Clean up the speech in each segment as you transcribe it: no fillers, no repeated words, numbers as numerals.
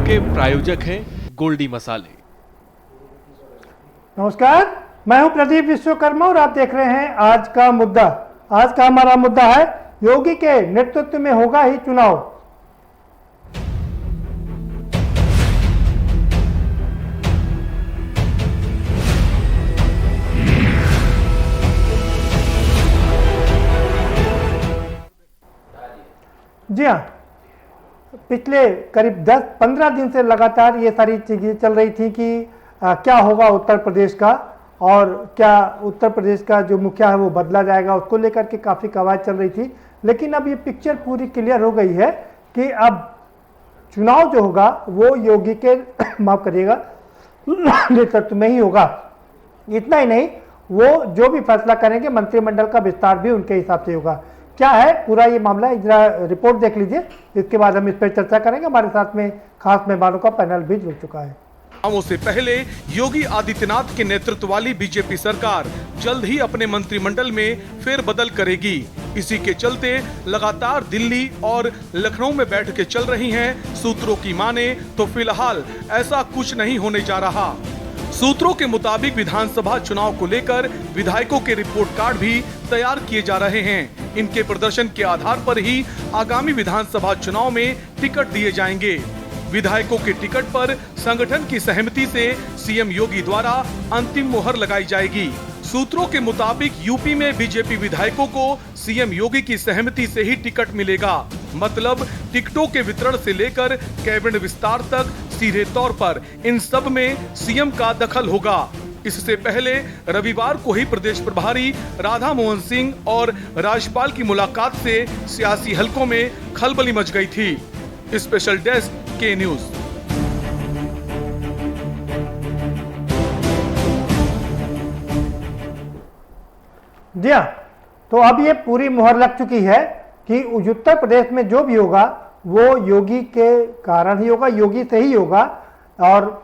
के प्रायोजक हैं गोल्डी मसाले। नमस्कार, मैं हूं प्रदीप विश्वकर्मा और आप देख रहे हैं आज का मुद्दा। आज का हमारा मुद्दा है योगी के नेतृत्व में होगा ही चुनाव। जी हाँ, पिछले करीब 10-15 दिन से लगातार ये सारी चीज़ें चल रही थी कि क्या होगा उत्तर प्रदेश का और क्या उत्तर प्रदेश का जो मुखिया है वो बदला जाएगा, उसको लेकर के काफ़ी कवायद चल रही थी। लेकिन अब ये पिक्चर पूरी क्लियर हो गई है कि अब चुनाव जो होगा वो योगी के माफ करिएगा नेतृत्व में ही होगा। इतना ही नहीं, वो जो भी फैसला करेंगे मंत्रिमंडल का विस्तार भी उनके हिसाब से होगा। क्या है पूरा ये मामला, जरा रिपोर्ट देख लीजिए, इसके बाद हम इस पर चर्चा करेंगे। हमारे साथ में खास मेहमानों का पैनल भी जुड़ चुका है। चुनावों से पहले योगी आदित्यनाथ के नेतृत्व वाली बीजेपी सरकार जल्द ही अपने मंत्रिमंडल में फेरबदल करेगी। इसी के चलते लगातार दिल्ली और लखनऊ में बैठकें चल रही हैं। सूत्रों की माने तो फिलहाल ऐसा कुछ नहीं होने जा रहा। सूत्रों के मुताबिक विधानसभा चुनाव को लेकर विधायकों के रिपोर्ट कार्ड भी तैयार किए जा रहे हैं। इनके प्रदर्शन के आधार पर ही आगामी विधानसभा चुनाव में टिकट दिए जाएंगे। विधायकों के टिकट पर संगठन की सहमति से सीएम योगी द्वारा अंतिम मुहर लगाई जाएगी। सूत्रों के मुताबिक यूपी में बीजेपी विधायकों को सीएम योगी की सहमति से ही टिकट मिलेगा। मतलब टिकटों के वितरण से लेकर कैबिनेट विस्तार तक सीधे तौर पर इन सब में सीएम का दखल होगा। इससे पहले रविवार को ही प्रदेश प्रभारी राधा मोहन सिंह और राज्यपाल की मुलाकात से सियासी हलकों में खलबली मच गई थी। स्पेशल डेस्क के न्यूज। जी हाँ, तो अब ये पूरी मुहर लग चुकी है कि उत्तर प्रदेश में जो भी होगा वो योगी के कारण ही होगा, योगी से ही होगा। और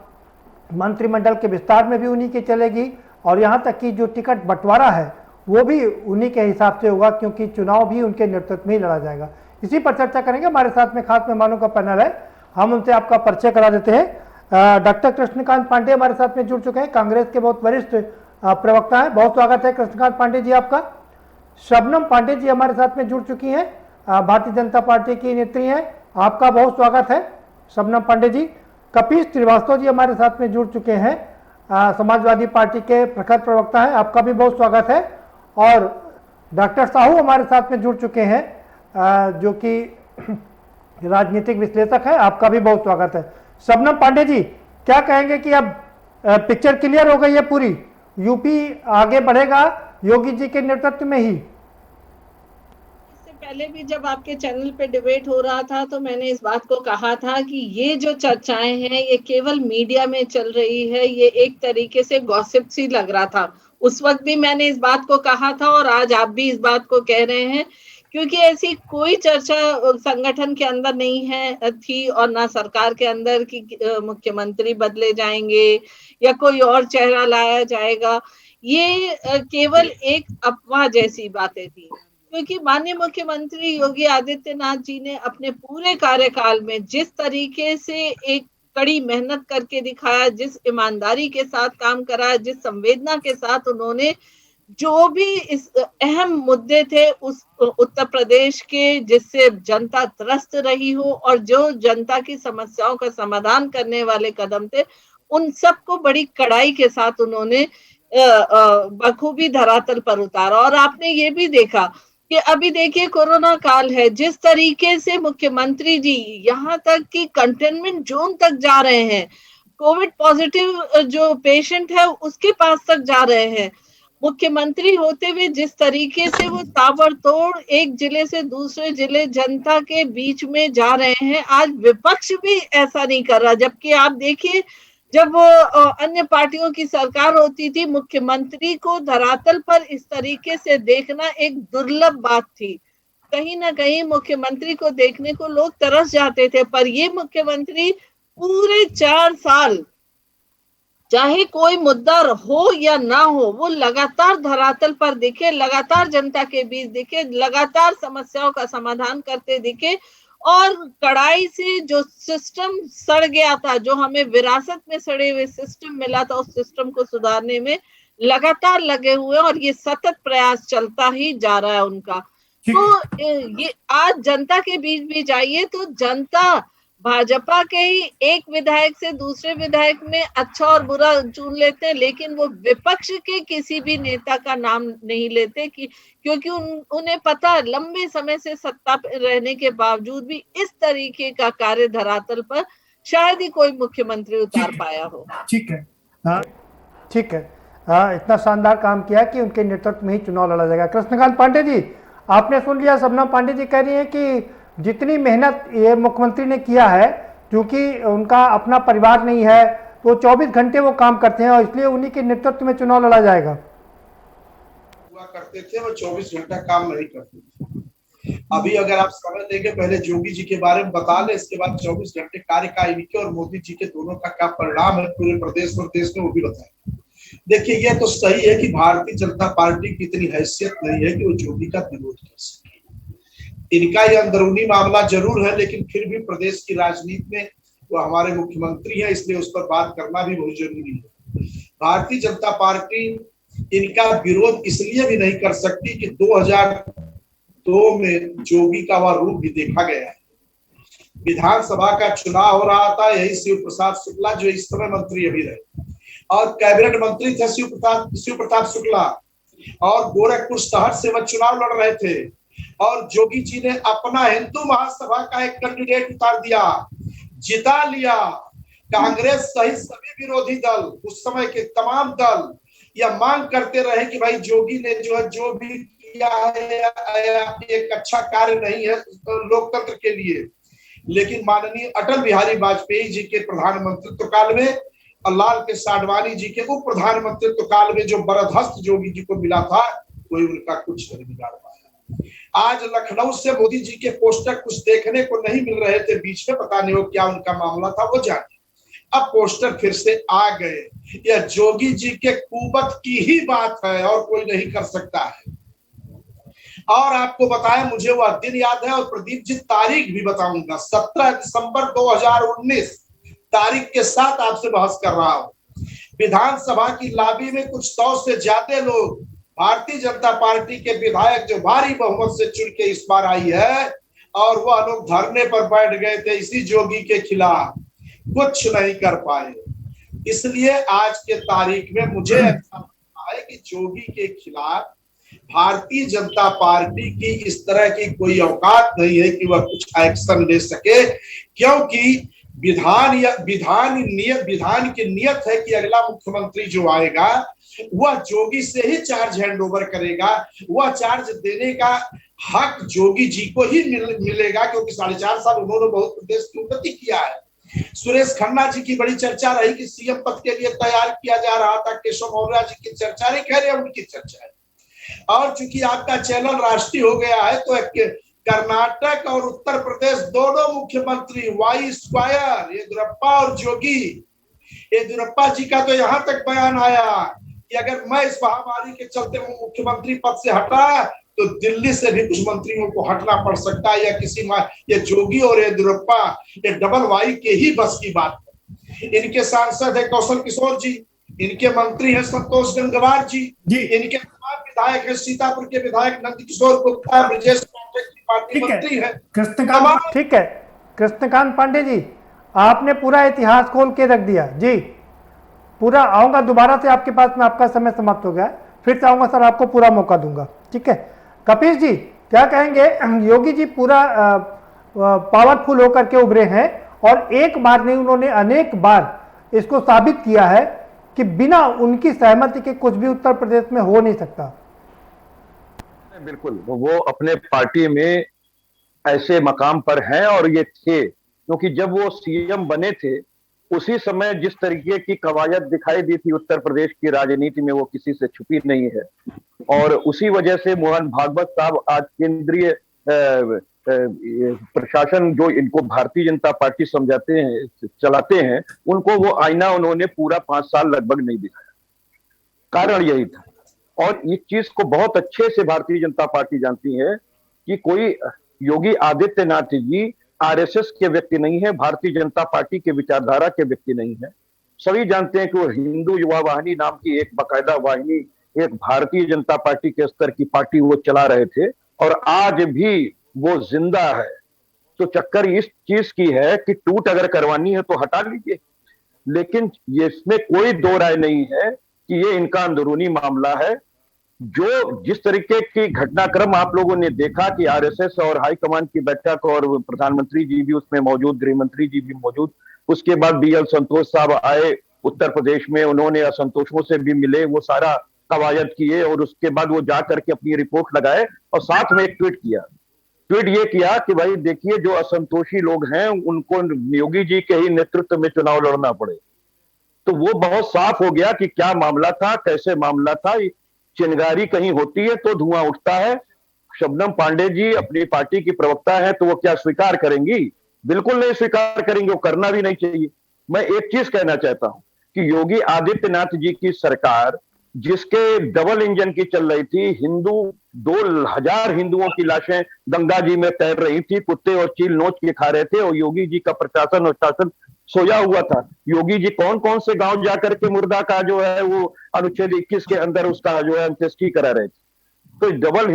मंत्रिमंडल के विस्तार में भी उन्हीं की चलेगी और यहाँ तक कि जो टिकट बंटवारा है वो भी उन्हीं के हिसाब से होगा, क्योंकि चुनाव भी उनके नेतृत्व में ही लड़ा जाएगा। इसी पर चर्चा करेंगे। हमारे साथ में खास मेहमानों का पैनल है, हम उनसे आपका परिचय करा देते हैं। डॉक्टर कृष्णकांत पांडे हमारे साथ में जुड़ चुके हैं, कांग्रेस के बहुत वरिष्ठ प्रवक्ता हैं। बहुत स्वागत है कृष्णकांत पांडे जी आपका। शबनम पांडे जी हमारे साथ में जुड़ चुकी हैं, भारतीय जनता पार्टी की नेत्री हैं, आपका बहुत स्वागत है शबनम पांडे जी। कपीश श्रीवास्तव जी हमारे साथ में जुड़ चुके हैं, समाजवादी पार्टी के प्रखर प्रवक्ता हैं, आपका भी बहुत स्वागत है। और डॉक्टर साहू हमारे साथ में जुड़ चुके हैं, जो कि राजनीतिक विश्लेषक है, आपका भी बहुत स्वागत है। शबनम पांडे जी, क्या कहेंगे कि अब पिक्चर क्लियर हो गई है पूरी, यूपी आगे बढ़ेगा योगी जी के नेतृत्व में ही? पहले भी जब आपके चैनल पे डिबेट हो रहा था तो मैंने इस बात को कहा था कि ये जो चर्चाएं हैं ये केवल मीडिया में चल रही है, ये एक तरीके से गॉसिप सी लग रहा था। उस वक्त भी मैंने इस बात को कहा था और आज आप भी इस बात को कह रहे हैं, क्योंकि ऐसी कोई चर्चा संगठन के अंदर नहीं है थी और ना सरकार के अंदर कि मुख्यमंत्री बदले जाएंगे या कोई और चेहरा लाया जाएगा। ये केवल एक अफवाह जैसी बातें थी, क्योंकि माननीय मुख्यमंत्री योगी आदित्यनाथ जी ने अपने पूरे कार्यकाल में जिस तरीके से एक कड़ी मेहनत करके दिखाया, जिस ईमानदारी के साथ काम करा, जिस संवेदना के साथ उन्होंने जो भी इस अहम मुद्दे थे उस उत्तर प्रदेश के, जिससे जनता त्रस्त रही हो और जो जनता की समस्याओं का समाधान करने वाले कदम थे, उन सबको बड़ी कड़ाई के साथ उन्होंने बखूबी धरातल पर उतारा। और आपने ये भी देखा कि अभी देखिए कोरोना काल है, जिस तरीके से मुख्यमंत्री जी यहाँ तक कि कंटेनमेंट जोन तक जा रहे हैं, कोविड पॉजिटिव जो पेशेंट है उसके पास तक जा रहे हैं, मुख्यमंत्री होते हुए जिस तरीके से वो ताबड़तोड़ एक जिले से दूसरे जिले जनता के बीच में जा रहे हैं, आज विपक्ष भी ऐसा नहीं कर रहा। जबकि आप देखिए जब अन्य पार्टियों की सरकार होती थी, मुख्यमंत्री को धरातल पर इस तरीके से देखना एक दुर्लभ बात थी। कहीं ना कहीं मुख्यमंत्री को देखने को लोग तरस जाते थे, पर ये मुख्यमंत्री पूरे 4 साल चाहे कोई मुद्दा हो या ना हो, वो लगातार धरातल पर दिखे, लगातार जनता के बीच दिखे, लगातार समस्याओं का समाधान करते दिखे और कड़ाई से जो सिस्टम सड़ गया था, जो हमें विरासत में सड़े हुए सिस्टम मिला था, उस सिस्टम को सुधारने में लगातार लगे हुए हैं और ये सतत प्रयास चलता ही जा रहा है उनका। तो ये आज जनता के बीच भी जाइए तो जनता भाजपा के ही एक विधायक से दूसरे विधायक में अच्छा और बुरा चुन लेते हैं, लेकिन वो विपक्ष के किसी भी नेता का नाम नहीं लेते क्योंकि उन्हें पता है लंबे समय से सत्ता पे रहने के बावजूद भी इस तरीके का कार्य धरातल पर शायद ही कोई मुख्यमंत्री उतार पाया हो। ठीक है, ठीक है। इतना शानदार काम किया कि उनके नेतृत्व में ही चुनाव लड़ा जाएगा। कृष्णकांत पांडे जी, आपने सुन लिया, शबनम पांडे जी कह रही है कि जितनी मेहनत ये मुख्यमंत्री ने किया है, क्योंकि उनका अपना परिवार नहीं है तो 24 घंटे वो काम करते हैं और इसलिए उन्हीं के नेतृत्व में चुनाव लड़ा जाएगा। हुआ करते थे, वो 24 घंटा काम नहीं करते थे। अभी अगर आप समय देंगे, पहले जोगी जी के बारे में बता ले, इसके बाद 24 घंटे कार्यकाल इनके और मोदी जी के दोनों का क्या परिणाम है पूरे प्रदेश और देश में, वो भी बताएंगे। देखिए, यह तो सही है कि भारतीय जनता पार्टी की इतनी हैसियत नहीं है कि वो जोगी का विरोध कर सके। इनका यह अंदरूनी मामला जरूर है, लेकिन फिर भी प्रदेश की राजनीति में वो हमारे मुख्यमंत्री हैं, इसलिए उस पर बात करना भी बहुत जरूरी है। भारतीय जनता पार्टी इनका विरोध इसलिए भी नहीं कर सकती कि 2002 में जोगी का वह रूप भी देखा गया है। विधानसभा का चुनाव हो रहा था, यही शिव प्रसाद शुक्ला, जो इस समय मंत्री अभी रहे और कैबिनेट मंत्री थे शिव प्रताप शुक्ला, और गोरखपुर शहर से वह चुनाव लड़ रहे थे और जोगी जी ने अपना हिंदू महासभा का एक कैंडिडेट उतार दिया, जिता लिया। कांग्रेस सहित सभी विरोधी दल, उस समय के तमाम दल यह मांग करते रहे कि भाई जोगी ने जो भी किया है एक अच्छा कार्य नहीं है लोकतंत्र के लिए। लेकिन माननीय अटल बिहारी वाजपेयी जी के प्रधानमंत्रित्व काल में और लाल कृष्ण आडवाणी जी के उप प्रधानमंत्रित्व काल में जो बरदस्त जोगी जी को मिला था, कोई उनका कुछ नहीं बिगाड़ पाया। आज लखनऊ से मोदी जी के पोस्टर कुछ देखने को नहीं मिल रहे थे, बीच में पता नहीं हो क्या उनका मामला था, वो जाने। अब पोस्टर फिर से आ गए। यह जोगी जी के कुबत की ही बात है और कोई नहीं कर सकता है। और आपको बताया, मुझे वह दिन याद है और प्रदीप जी तारीख भी बताऊंगा, 17 दिसंबर 2019 तारीख के साथ आपसे बहस कर रहा हूं। विधानसभा की लॉबी में कुछ 100 से ज्यादा लोग, भारतीय जनता पार्टी के विधायक जो भारी बहुमत से चुन के इस बार आई है, और वह लोग धरने पर बैठ गए थे इसी जोगी के खिलाफ, कुछ नहीं कर पाए। इसलिए आज के तारीख में मुझे ऐसा लगता है कि जोगी के खिलाफ भारतीय जनता पार्टी की इस तरह की कोई औकात नहीं है कि वह कुछ एक्शन ले सके, क्योंकि विधान की नियत है कि अगला मुख्यमंत्री जो आएगा वह जोगी से ही चार्ज हैंड ओवर करेगा। वह चार्ज देने का हक जोगी जी को ही मिलेगा, क्योंकि 4.5 साल उन्होंने बहुत प्रदेश की उन्नति किया है। सुरेश खन्ना जी की बड़ी चर्चा रही कि सीएम पद के लिए तैयार किया जा रहा था, केशव मौर्य जी की चर्चा नहीं, कह रहे उनकी चर्चा है। और चूंकि आपका चैनल राष्ट्रीय हो गया है, तो कर्नाटक और उत्तर प्रदेश दोनों मुख्यमंत्री वाई स्क्वायर येदियुरप्पा और जोगी, येदियुरप्पा जी का तो यहाँ तक बयान आया कि अगर मैं इस महामारी के चलते मुख्यमंत्री पद से हटा तो दिल्ली से भी कुछ मंत्रियों को हटना पड़ सकता है, या किसी ये जोगी और येदियुरप्पा ये डबल वाई के ही बस की बात है। इनके सांसद है कौशल किशोर जी, इनके मंत्री हैं संतोष गंगवार जी, इनके विधायक है सीतापुर के विधायक नंद किशोर गुप्ता, ब्रजेश पार्टी मंत्री है। ठीक है कृष्णकांत पांडे जी, आपने पूरा इतिहास खोल के रख दिया जी। पूरा आऊंगा दोबारा से आपके पास में, आपका समय समाप्त हो गया, फिर से आऊंगा सर, आपको पूरा मौका दूंगा। ठीक है कपिल जी, क्या कहेंगे? योगी जी पूरा पावरफुल होकर के उभरे हैं और एक बार नहीं, उन्होंने अनेक बार इसको साबित किया है कि बिना उनकी सहमति के कुछ भी उत्तर प्रदेश में हो नहीं सकता। बिल्कुल, वो अपने पार्टी में ऐसे मकाम पर हैं और ये थे, क्योंकि जब वो सीएम बने थे उसी समय जिस तरीके की कवायद दिखाई दी थी उत्तर प्रदेश की राजनीति में, वो किसी से छुपी नहीं है। और उसी वजह से मोहन भागवत साहब आज केंद्रीय प्रशासन जो इनको भारतीय जनता पार्टी समझाते हैं, चलाते हैं, उनको वो आईना उन्होंने पूरा 5 साल लगभग नहीं दिखाया। कारण यही था। और इस चीज को बहुत अच्छे से भारतीय जनता पार्टी जानती है कि कोई योगी आदित्यनाथ जी आरएसएस के व्यक्ति नहीं है, भारतीय जनता पार्टी के विचारधारा के व्यक्ति नहीं है। सभी जानते हैं कि वो हिंदू युवा वाहिनी नाम की एक बाकायदा वाहिनी, एक भारतीय जनता पार्टी के स्तर की पार्टी वो चला रहे थे और आज भी वो जिंदा है। तो चक्कर इस चीज की है कि टूट अगर करवानी है तो हटा लीजिए, लेकिन ये इसमें कोई दो राय नहीं है कि ये इनका अंदरूनी मामला है। जो जिस तरीके की घटनाक्रम आप लोगों ने देखा कि आरएसएस और हाईकमान की बैठक और प्रधानमंत्री जी भी उसमें मौजूद, गृह मंत्री जी भी मौजूद, उसके बाद बीएल संतोष साहब आए उत्तर प्रदेश में, उन्होंने असंतोषों से भी मिले, वो सारा कवायद किए और उसके बाद वो जा करके अपनी रिपोर्ट लगाए और साथ में एक ट्वीट किया। ट्वीट ये किया कि भाई देखिए, जो असंतोषी लोग हैं उनको योगी जी के ही नेतृत्व में चुनाव लड़ना पड़े। तो वो बहुत साफ हो गया कि क्या मामला था, कैसे मामला था। चिंगारी कहीं होती है तो धुआं उठता है। शबनम पांडे जी अपनी पार्टी की प्रवक्ता है तो वो क्या स्वीकार करेंगी? बिल्कुल नहीं स्वीकार करेंगे, वो करना भी नहीं चाहिए। मैं एक चीज कहना चाहता हूं कि योगी आदित्यनाथ जी की सरकार, जिसके डबल इंजन की चल रही थी, 2000 हिंदुओं की लाशें गंगा जी में तैर रही थी, कुत्ते और चील नोच के खा रहे थे और योगी जी का प्रशासन और शासन सोया हुआ था। योगी जी कौन कौन से गांव जाकर के मुर्दा का जो है वो अनुच्छेद 21 के अंदर उसका जो है अंत्येष्टि करा रहे थे। तो डबल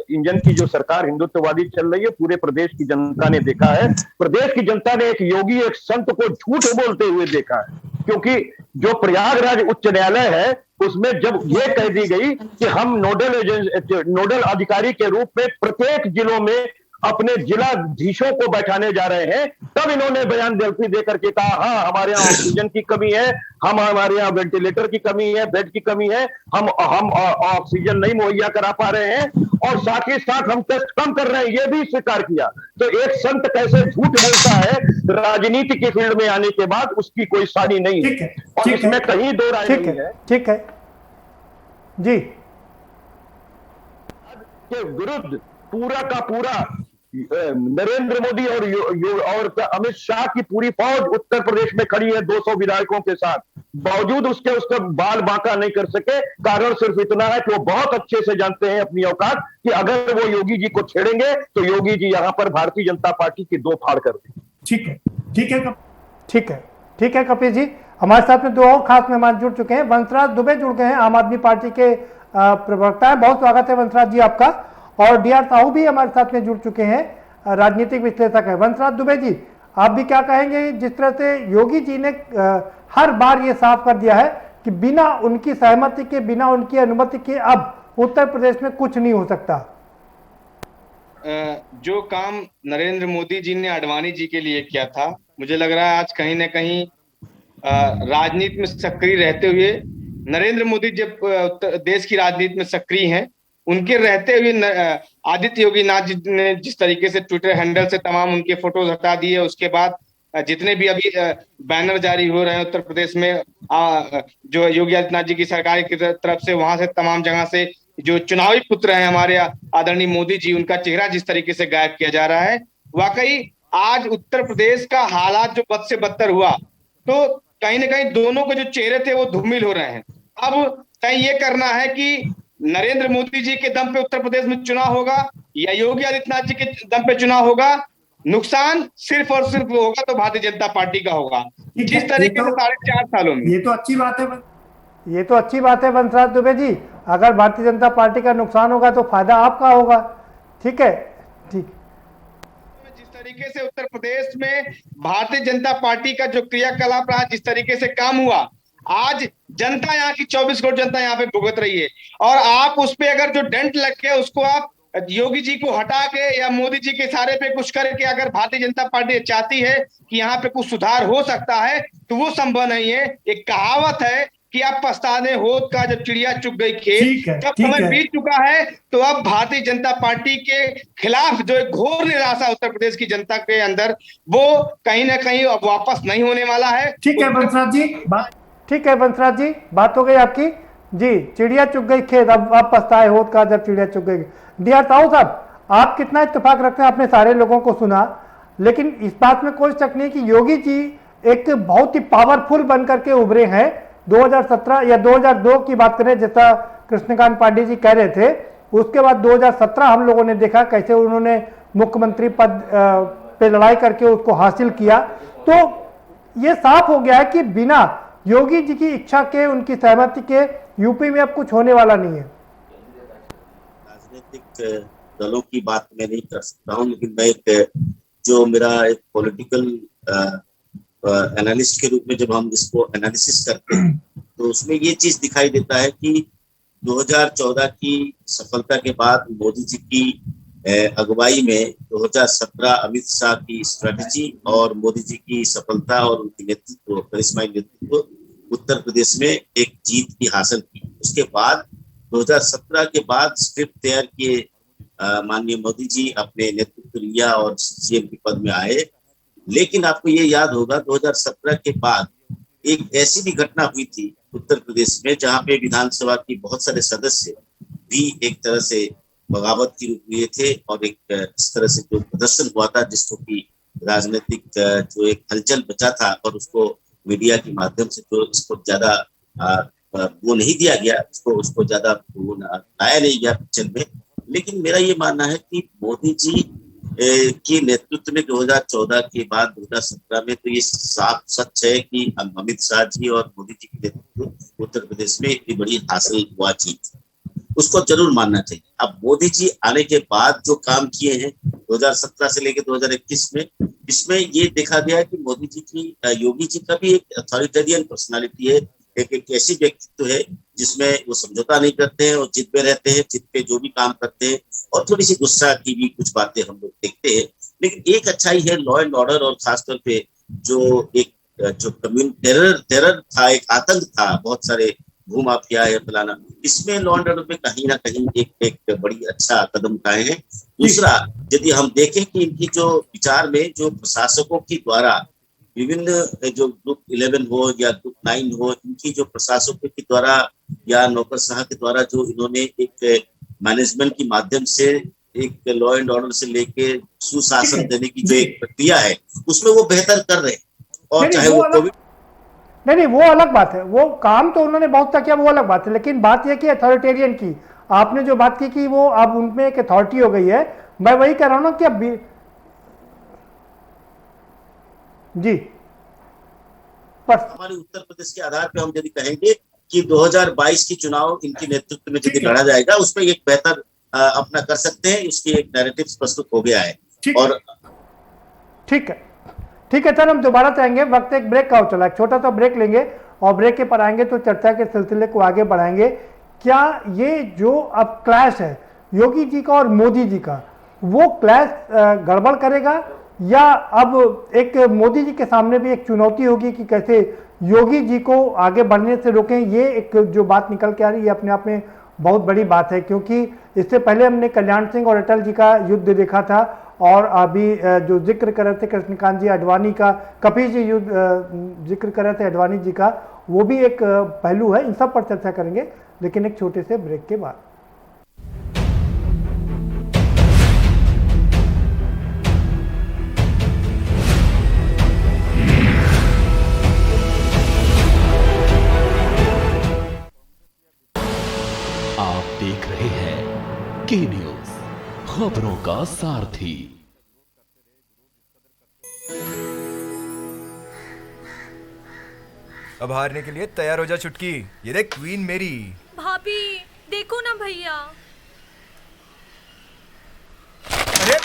इंजन की जो सरकार हिंदुत्ववादी चल रही है, पूरे प्रदेश की जनता ने देखा है। प्रदेश की जनता ने एक योगी, एक संत को झूठ बोलते हुए देखा है, क्योंकि जो प्रयागराज उच्च न्यायालय है उसमें जब ये कह दी गई कि हम नोडल अधिकारी के रूप में प्रत्येक जिलों में अपने जिलाधीशों को बैठाने जा रहे हैं, तब इन्होंने बयान जल्दी देकर के कहा हाँ हमारे यहाँ ऑक्सीजन की कमी है, हमारे यहाँ वेंटिलेटर की कमी है, बेड की कमी है, हम ऑक्सीजन नहीं मुहैया करा पा रहे हैं और साथ ही साथ हम टेस्ट कम कर रहे हैं, ये भी स्वीकार किया। तो एक संत कैसे झूठ बोलता है राजनीति के फील्ड में आने के बाद, उसकी कोई सानी नहीं है और इसमें कहीं दो राय नहीं है। ठीक है जी। के विरुद्ध पूरा का पूरा नरेंद्र मोदी और अमित शाह की पूरी फौज उत्तर प्रदेश में खड़ी है 200 विधायकों के साथ, बावजूद उसका बाल बांका नहीं कर सके। कारण सिर्फ इतना है कि वो बहुत अच्छे से जानते हैं अपनी औकात कि अगर वो योगी जी को छेड़ेंगे तो योगी जी यहां पर भारतीय जनता पार्टी की दो फाड़ कर देंगे। ठीक है कपिल जी। हमारे साथ में दो और खास मेहमान जुड़ चुके हैं। वंशराज दुबे जुड़ गए हैं, आम आदमी पार्टी के प्रवक्ता है। बहुत स्वागत है वंशराज जी आपका। और डीआर साहू भी हमारे साथ में जुड़ चुके हैं, राजनीतिक विश्लेषक है। वंशराज दुबे जी, आप भी क्या कहेंगे? जिस तरह से योगी जी ने हर बार ये साफ कर दिया है कि बिना उनकी सहमति के, बिना उनकी अनुमति के अब उत्तर प्रदेश में कुछ नहीं हो सकता। जो काम नरेंद्र मोदी जी ने आडवाणी जी के लिए किया था, मुझे लग रहा है आज कहीं ना कहीं राजनीति में सक्रिय रहते हुए, नरेंद्र मोदी जब देश की राजनीति में सक्रिय हैं, उनके रहते हुए आदित्य योगी नाथ जी ने जिस तरीके से ट्विटर हैंडल से तमाम उनके फोटोज हटा दिए, उसके बाद जितने भी अभी बैनर जारी हो रहे हैं उत्तर प्रदेश में जो योगी आदित्यनाथ जी की सरकार की तरफ से, वहां से तमाम जगह से जो चुनावी पुत्र हैं हमारे आदरणीय मोदी जी, उनका चेहरा जिस तरीके से गायब किया जा रहा है, वाकई आज उत्तर प्रदेश का हालात जो बद से बदतर हुआ, तो कहीं ना कहीं दोनों के जो चेहरे थे वो धूमिल हो रहे हैं। अब कहीं ये करना है कि नरेंद्र मोदी जी के दम पे उत्तर प्रदेश में चुनाव होगा या योगी आदित्यनाथ जी के दम पे चुनाव होगा, नुकसान सिर्फ और सिर्फ होगा तो भारतीय जनता पार्टी का होगा, जिस तरीके से 4.5 सालों में। ये तो अच्छी बात है वंशराज दुबे जी। अगर भारतीय जनता पार्टी का नुकसान होगा तो फायदा आपका होगा। ठीक है, ठीक। जिस तरीके से उत्तर प्रदेश में भारतीय जनता पार्टी का जो क्रियाकलाप रहा, जिस तरीके से काम हुआ, आज जनता यहाँ की 24 करोड़ जनता यहाँ पे भुगत रही है और आप उस पे अगर जो डेंट लग के उसको आप योगी जी को हटा के या मोदी जी के इशारे पे कुछ करके अगर भारतीय जनता पार्टी चाहती है कि यहाँ पे कुछ सुधार हो सकता है तो वो संभव नहीं है। एक कहावत है कि आप पछताने होत का जब चिड़िया चुग गई खेत, जब समय बीत चुका है तो अब भारतीय जनता पार्टी के खिलाफ जो एक घोर निराशा उत्तर प्रदेश की जनता के अंदर, वो कहीं ना कहीं अब वापस नहीं होने वाला है। ठीक है वंशराज जी, बात हो गई आपकी जी। चिड़िया चुग गई खेत, अब पछताए होत का जब चिड़िया चुग गई। डीआर साहू साहब, आप कितना इत्तेफाक रखते हैं? आपने सारे लोगों को सुना, लेकिन इस बात में कोई शक नहीं कि योगी जी एक बहुत ही पावरफुल बनकर के उभरे हैं। 2017 या 2002 की बात करें, जैसा कृष्णकांत पांडे जी कह रहे थे, उसके बाद 2017 हम लोगों ने देखा कैसे उन्होंने मुख्यमंत्री पद पे लड़ाई करके उसको हासिल किया। तो ये साफ हो गया है कि बिना योगी जी की इच्छा के, उनकी सहमति के यूपी में अब कुछ होने वाला नहीं है। राजनीतिक दलों की बात मैं नहीं कर सकता हूं, लेकिन मैं जो मेरा एक पॉलिटिकल एनालिस्ट के रूप में जब हम इसको एनालिसिस करते हैं तो उसमें ये चीज दिखाई देता है कि 2014 की सफलता के बाद मोदी जी की अगुवाई में 2017 अमित शाह की स्ट्रेटजी और मोदी जी की सफलता और उनकी नेतृत्व, करिश्माई नेतृत्व उत्तर प्रदेश में एक जीत की हासिल की। उसके बाद 2017 के बाद स्क्रिप्ट तैयार किए माननीय मोदी जी अपने नेतृत्व लिया और सीएम के पद में आए। लेकिन आपको ये याद होगा 2017 के बाद एक ऐसी भी घटना हुई थी उत्तर प्रदेश में जहां पे विधानसभा की बहुत सारे सदस्य भी एक तरह से बगावत की रूप लिए थे और एक इस तरह से जो प्रदर्शन हुआ था जिसको कि राजनीतिक जो एक हलचल बचा था और उसको मीडिया के माध्यम से जो इसको ज्यादा वो नहीं दिया गया, उसको ज्यादा लाया नहीं गया पिक्चर में। लेकिन मेरा ये मानना है कि मोदी जी के नेतृत्व में 2014 के बाद 2017 में तो ये साफ सच है कि अमित शाह जी और मोदी जी के नेतृत्व उत्तर प्रदेश में इतनी बड़ी हासिल हुआ जीत, उसको जरूर मानना चाहिए। अब मोदी जी आने के बाद जो काम किए हैं 2017 से लेकर 2021 में, इसमें ये देखा गया है कि मोदी जी की, योगी जी का भी एक अथॉरिटेरियन पर्सनालिटी है, एक ऐसी व्यक्तित्व है जिसमें वो समझौता नहीं करते हैं और जिद पे रहते हैं, जिद पे जो भी काम करते हैं, और थोड़ी सी गुस्सा की भी कुछ बातें हम लोग देखते हैं। लेकिन एक अच्छाई है लॉ एंड ऑर्डर, और खासतौर पे जो एक जो टेरर था, एक आतंक था, बहुत सारे भूमाफिया है फलाना, इसमें लॉ एंड ऑर्डर में कहीं ना कहीं एक बड़ी अच्छा कदम उठाए हैं। दूसरा, यदि हम देखें कि इनकी जो विचार में जो प्रशासकों के द्वारा विभिन्न जो ग्रुप 11 हो या ग्रुप 9 हो, इनकी जो प्रशासकों के द्वारा या नौकरशाह के द्वारा जो इन्होंने एक मैनेजमेंट के माध्यम से एक लॉ एंड ऑर्डर से लेके सुशासन देने की जो एक प्रक्रिया है उसमें वो बेहतर कर रहे हैं। और चाहे वो कोविड, नहीं वो अलग बात है, वो काम तो उन्होंने बहुत सा किया, वो अलग बात है। लेकिन बात यह कि अथॉरिटेरियन की आपने जो बात की कि वो अब उनमें एक अथॉरिटी हो गई है, मैं वही कह रहा हूं ना कि अब जी पर हमारे उत्तर प्रदेश के आधार पे हम यदि कहेंगे कि 2022 की चुनाव इनके नेतृत्व में यदि लड़ा जाएगा उसमें एक बेहतर अपना कर सकते हैं, उसकी एक नैरेटिव प्रस्तुत हो गया है। और ठीक है सर, हम दोबारा चाहेंगे, वक्त एक ब्रेक का हो चला, एक छोटा सा ब्रेक लेंगे और ब्रेक के पर आएंगे तो चर्चा के सिलसिले को आगे बढ़ाएंगे। क्या ये जो अब क्लैश है योगी जी का और मोदी जी का, वो क्लैश गड़बड़ करेगा या अब एक मोदी जी के सामने भी एक चुनौती होगी कि कैसे योगी जी को आगे बढ़ने से रोकें? ये एक जो बात निकल के आ रही है अपने आप में बहुत बड़ी बात है, क्योंकि इससे पहले हमने कल्याण सिंह और अटल जी का युद्ध देखा था और अभी जो जिक्र कर रहे थे कृष्णकांत जी अडवाणी का, कपिल जी युद्ध जिक्र कर रहे थे अडवाणी जी का, वो भी एक पहलू है। इन सब पर चर्चा करेंगे लेकिन एक छोटे से ब्रेक के बाद। आप देख रहे हैं के न्यूज, खबरों का सारथी। अब हारने के लिए तैयार हो जा चुटकी। ये देख क्वीन मेरी। भाभी देखो ना भैया। अरे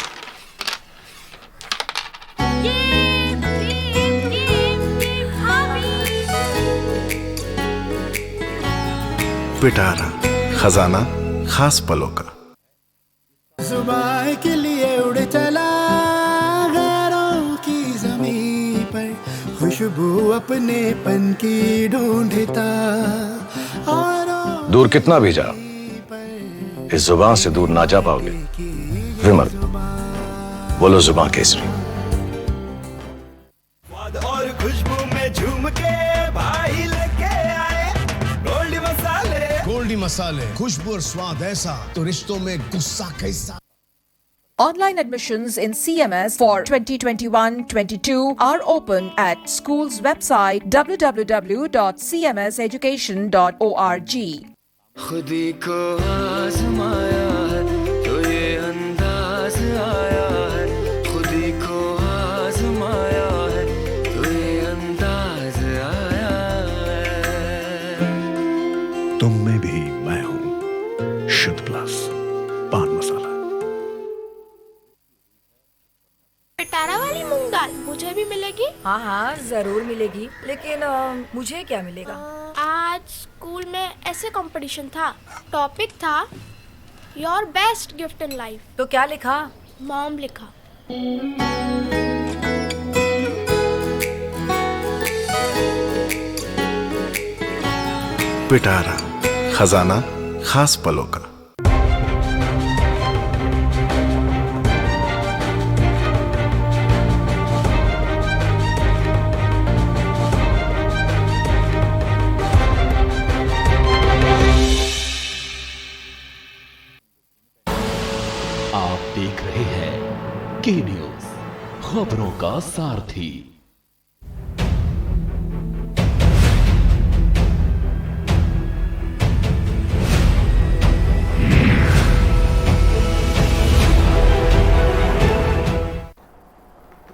पिटारा खजाना खास पलों का। जुबान के लिए उड़ चला गैरों की ज़मीं पर, खुशबू अपने पन की ढूंढता। दूर कितना भी जा, इस जुबान से दूर ना जा पाओगे। विमल, बोलो जुबान केसरी। और खुशबू में झूम के भाई लेके आए गोल्डी मसाले। गोल्डी मसाले, खुशबू और स्वाद ऐसा तो रिश्तों में गुस्सा कैसा। Online admissions in CMS for 2021-22 are open at school's website www.cmseducation.org. खुदी को आजमाया है तो ये अंदाज आया तुम में भी मैं हूं शुद्ध प्लस पान मसाला। पिटारा वाली मूंग दाल मुझे भी मिलेगी? हाँ हाँ जरूर मिलेगी, लेकिन मुझे क्या मिलेगा? आज स्कूल में ऐसे कंपटीशन था, टॉपिक था your best gift in life. तो क्या लिखा? मॉम लिखा। पिटारा खजाना खास पलों का। आप देख रहे हैं के न्यूज, खबरों का सारथी।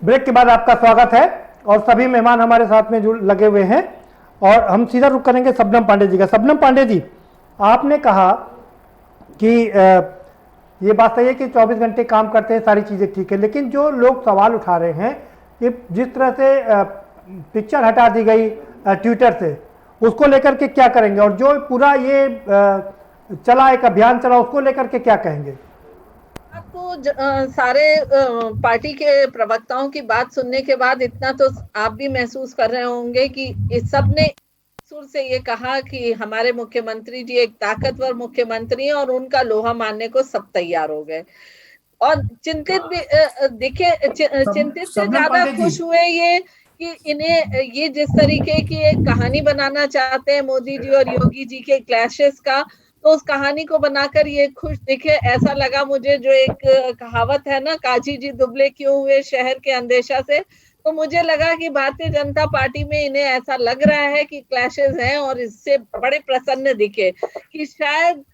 ब्रेक के बाद आपका स्वागत है और सभी मेहमान हमारे साथ में जुड़ लगे हुए हैं और हम सीधा रुख करेंगे शबनम पांडे जी का। शबनम पांडे जी, आपने कहा कि ये बात सही है कि 24 घंटे काम करते हैं, सारी चीज़ें ठीक है, लेकिन जो लोग सवाल उठा रहे हैं कि जिस तरह से पिक्चर हटा दी गई ट्विटर से, उसको लेकर के क्या करेंगे, और जो पूरा ये चला एक अभियान चला उसको लेकर के क्या कहेंगे? आपको सारे पार्टी के प्रवक्ताओं की बात सुनने के बाद इतना तो आप भी महसूस कर रहे होंगे कि इस सब ने सुर से ये कहा कि हमारे मुख्यमंत्री जी एक ताकतवर मुख्यमंत्री हैं और उनका लोहा मानने को सब तैयार हो गए और चिंतित भी दिखे, चिंतित से ज्यादा खुश हुए ये कि इन्हें ये जिस तरीके की एक कहानी बनाना चाहते हैं मोदी जी और योगी जी के क्लैशेस का, तो उस कहानी को बनाकर ये खुश दिखे। ऐसा लगा मुझे, जो एक कहावत है ना, काजी जी दुबले क्यों हुए शहर के अंदेशा से, तो मुझे लगा कि भारतीय जनता पार्टी में इन्हें ऐसा लग रहा है कि क्लैशेस हैं और इससे बड़े प्रसन्न दिखे कि शायद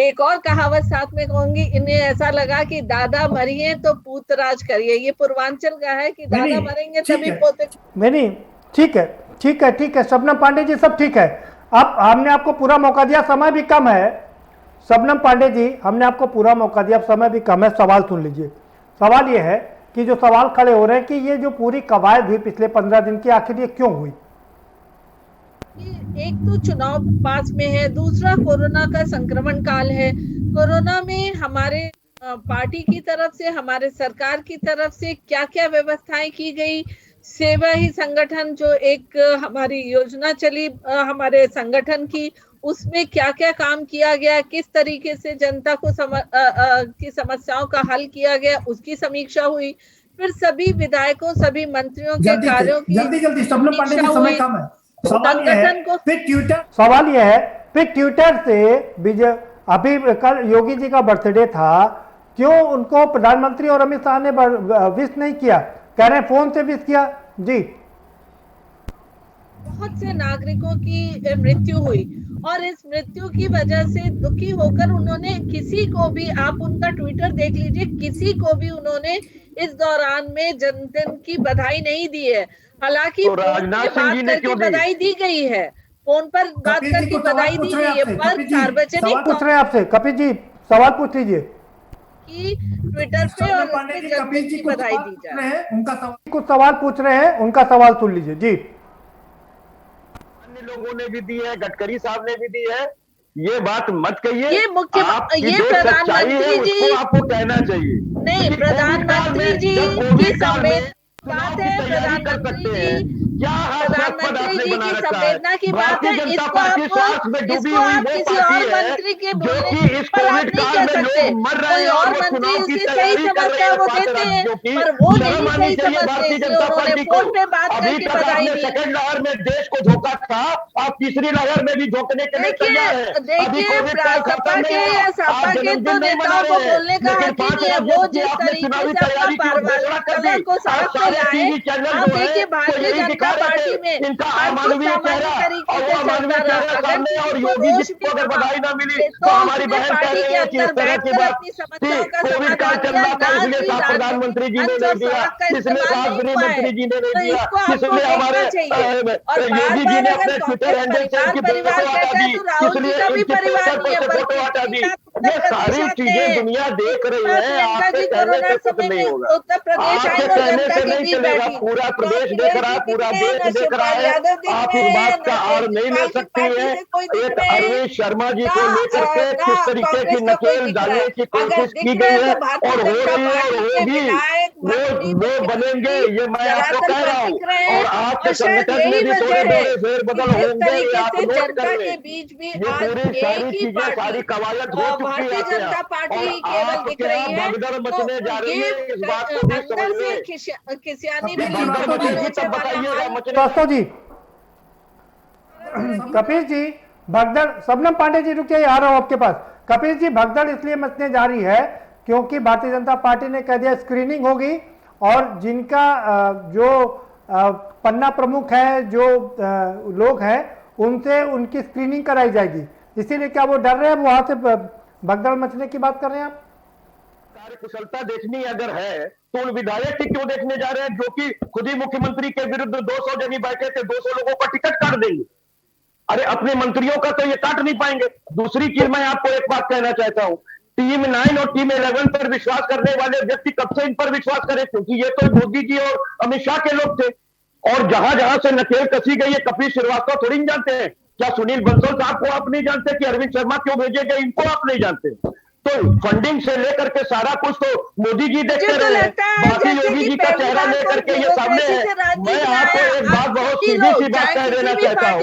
एक और कहावत साथ में कहूंगी, इन्हें ऐसा लगा कि दादा मरिए तो पूत राज करिए। ये पूर्वांचल का है कि दादा मरेंगे तभी पोते। नहीं, ठीक है, ठीक है, ठीक है शबनम पांडे जी, सब ठीक है। अब हमने आपको पूरा मौका दिया, समय भी कम है। शबनम पांडे जी, हमने आपको पूरा मौका दिया, समय भी कम है, सवाल सुन लीजिए। सवाल ये है कि जो सवाल खड़े हो रहे हैं कि ये जो पूरी कवायद हुई पिछले 15 दिन की, आखिर ये क्यों हुई? एक तो चुनाव पास में है, दूसरा कोरोना का संक्रमण काल है। कोरोना में हमारे पार्टी की तरफ से, हमारे सरकार की तरफ से क्या क्या व्यवस्थाएं की गई, सेवा ही संगठन जो एक हमारी योजना चली हमारे संगठन की, उसमें क्या क्या काम किया गया, किस तरीके से जनता को की समस्याओं का हल किया गया, उसकी समीक्षा हुई। फिर सभी विधायकों, सभी मंत्रियों के कार्यों की जल्दी शबनम पांडे जी, समय कम है। सवाल यह है फिर ट्विटर से अभी कल योगी जी का बर्थडे था, क्यों उनको प्रधानमंत्री और अमित शाह ने विश नहीं किया? कह रहे हैं फोन से विश किया जी। बहुत से नागरिकों की मृत्यु हुई और इस मृत्यु की वजह से दुखी होकर उन्होंने किसी को भी, आप उनका ट्विटर देख लीजिए, किसी को भी उन्होंने इस दौरान में जन्मदिन की बधाई नहीं दी है। हालांकि फोन पर बात करके बधाई दी गई है, फोन पर बात करके बधाई दी गई है, पर सार्वजनिक पूछ रहे हैं आपसे। कपिल जी सवाल पूछ लीजिए कि ट्विटर पे और उसके जन्मदिन की बधाई दी जाए। कुछ सवाल पूछ रहे हैं, उनका सवाल सुन लीजिए जी। अन्य लोगों ने भी दी है, गडकरी साहब ने भी दी है, ये बात मत कहिए। ये प्रधानमंत्री जी, आपको कहना चाहिए नहीं, प्रधानमंत्री जी की बात है, प्रधानमंत्री जी की संवेदना की बात है। इसको आप किसी और मंत्री के बोलने पर आप नहीं कह सकते। कोई और मंत्री उसकी सही समझता है वो देते हैं, पर वो नहीं सही समझते, इसलिए उन्होंने फोन पे बात करके बधाई दी। सेकंड लहर में देश को धोखा था, आप तीसरी लहर में भी धोखने के लिए तैयार हैं। देखिए सपा के या सपा के तो नेताओं को बोलने का हक ही नहीं है। वो जिस तरीके से अपना पारिवारिक कलह को सड़क पे लाए, आप देखिए भारतीय जनता रहे पार्टी थे में इनका हर कुछ अमानवीय सामान्य चेहरा, तरीके और से वो अमानवीय चलता चेहरे रहा। अगर सामने, और किसी को योगी जी रोष को भी अगर रहा बधाई ना मिली तो तो हमारी उसने बहन कह पार्टी रही के है कि इस अंदर तरह की बैठकर बात अपनी थी। समस्याओं का कोविड काल समाधान चल किया, रहा था, ना इसलिए कि साहब प्रधानमंत्री जी ने मंच नहीं और दिया, सड़क का इसलिए इस्तेमाल साहब नहीं गृह हुआ है। मंत्री जी ने नहीं तो दिया, इसको आपको इसलिए हमारे देखना चाहिए। और बार योगी जी बार ने अगर अपने ट्विटर कांग्रेस हैंडल से परिवार इनकी परिवार फोटो हटा कहते हैं दी, तो राहुल जी इसलिए का भी इनकी परिवार ट्विटर नहीं पर है, से फोटो बल्कि हटा दी। उत्तर ये प्रदेश सारी आते चीजें हैं। दुनिया देख रही बात है, प्रियंका आपके जी कहने कोरोना से कुछ समय नहीं में होगा, उत्तर प्रदेश आई आपके और कहने जनता से के नहीं बीच चलेगा, बैठी। पूरा तो प्रदेश देख अखिलेश रहा जी है, दिख पूरा रहे हैं, देश न देख रहा शिवपाल है। यादव दिख आप रहे इस हैं, बात न का आड़ नहीं ले शिवपाल की सकती पार्टी है। से कोई दिख एक रहे हैं, अरविंद शर्मा जी ना को लेकर के ना किस तरीके की कांग्रेस का कोई नकेल दिख रहा डालने है। की अगर कोशिश दिख की रहे गई हैं है तो भारतीय और हो जनता रही है और पार्टी के होगी, विधायक मंत्री वो बनेंगे, मुख्यमंत्री ये मैं आपको धरातल कह पर रहा हूँ। दिख रहे हैं। और आपके और शायद संगठन में यही भी थोड़े वजह है थोड़े फेर कि बदल जिस होंगे, ये तरीके आप से नोट कर जनता लें। के बीच भी ये आज पूरी एक सारी ही चीजें, सारी पार्टी कवायद हो चुकी है भारतीय आपके यहाँ, जनता पार्टी और ही केवल दिख आपके यहाँ रही है। भगदड़ तो मचने जा रही ये है, इस बात को भी समझ अंदर से लें। किसियानी जब मिली भगदड़ मचेगी तब बताइएगा मचने। वास्तव जी, कपिल जी, भगदड़, शबनम पांडे जी रुकिए, आ रहा हूं आपके पास। कपिल जी, भगदड़ इसलिए मचने जा रही है क्योंकि भारतीय जनता पार्टी ने कह दिया स्क्रीनिंग होगी और जिनका जो पन्ना प्रमुख है, जो लोग हैं, उनसे उनकी स्क्रीनिंग कराई जाएगी। इसीलिए क्या वो डर रहे हैं, वहां से भगदड़ मचने की बात कर रहे हैं आप? कार्यकुशलता देखनी अगर है तो उन विधायक की क्यों देखने जा रहे हैं जो कि खुद ही मुख्यमंत्री के विरुद्ध 200 जगह बैठे थे, 200 लोगों का टिकट काट देंगे। अरे अपने मंत्रियों का तो ये काट नहीं पाएंगे। दूसरी चीज मैं आपको एक बात कहना चाहता हूं, टीम 9 और टीम 11 पर विश्वास करने वाले व्यक्ति कब से इन पर विश्वास करें, क्योंकि ये तो मोदी जी और अमित शाह के लोग थे। और जहां जहां से नकेल कसी गई है, कपिल श्रीवास्तव थोड़ी नहीं जानते हैं क्या? सुनील बंसल साहब को आप नहीं जानते कि अरविंद शर्मा क्यों भेजे गए, इनको आप नहीं जानते। तो फंडिंग से लेकर के सारा कुछ तो मोदी जी देखते रहे हैं, बाकी योगी जी का चेहरा लेकर के ये सामने है। मैं आपको एक बात बहुत सीधी सी बात कह देना चाहता हूँ,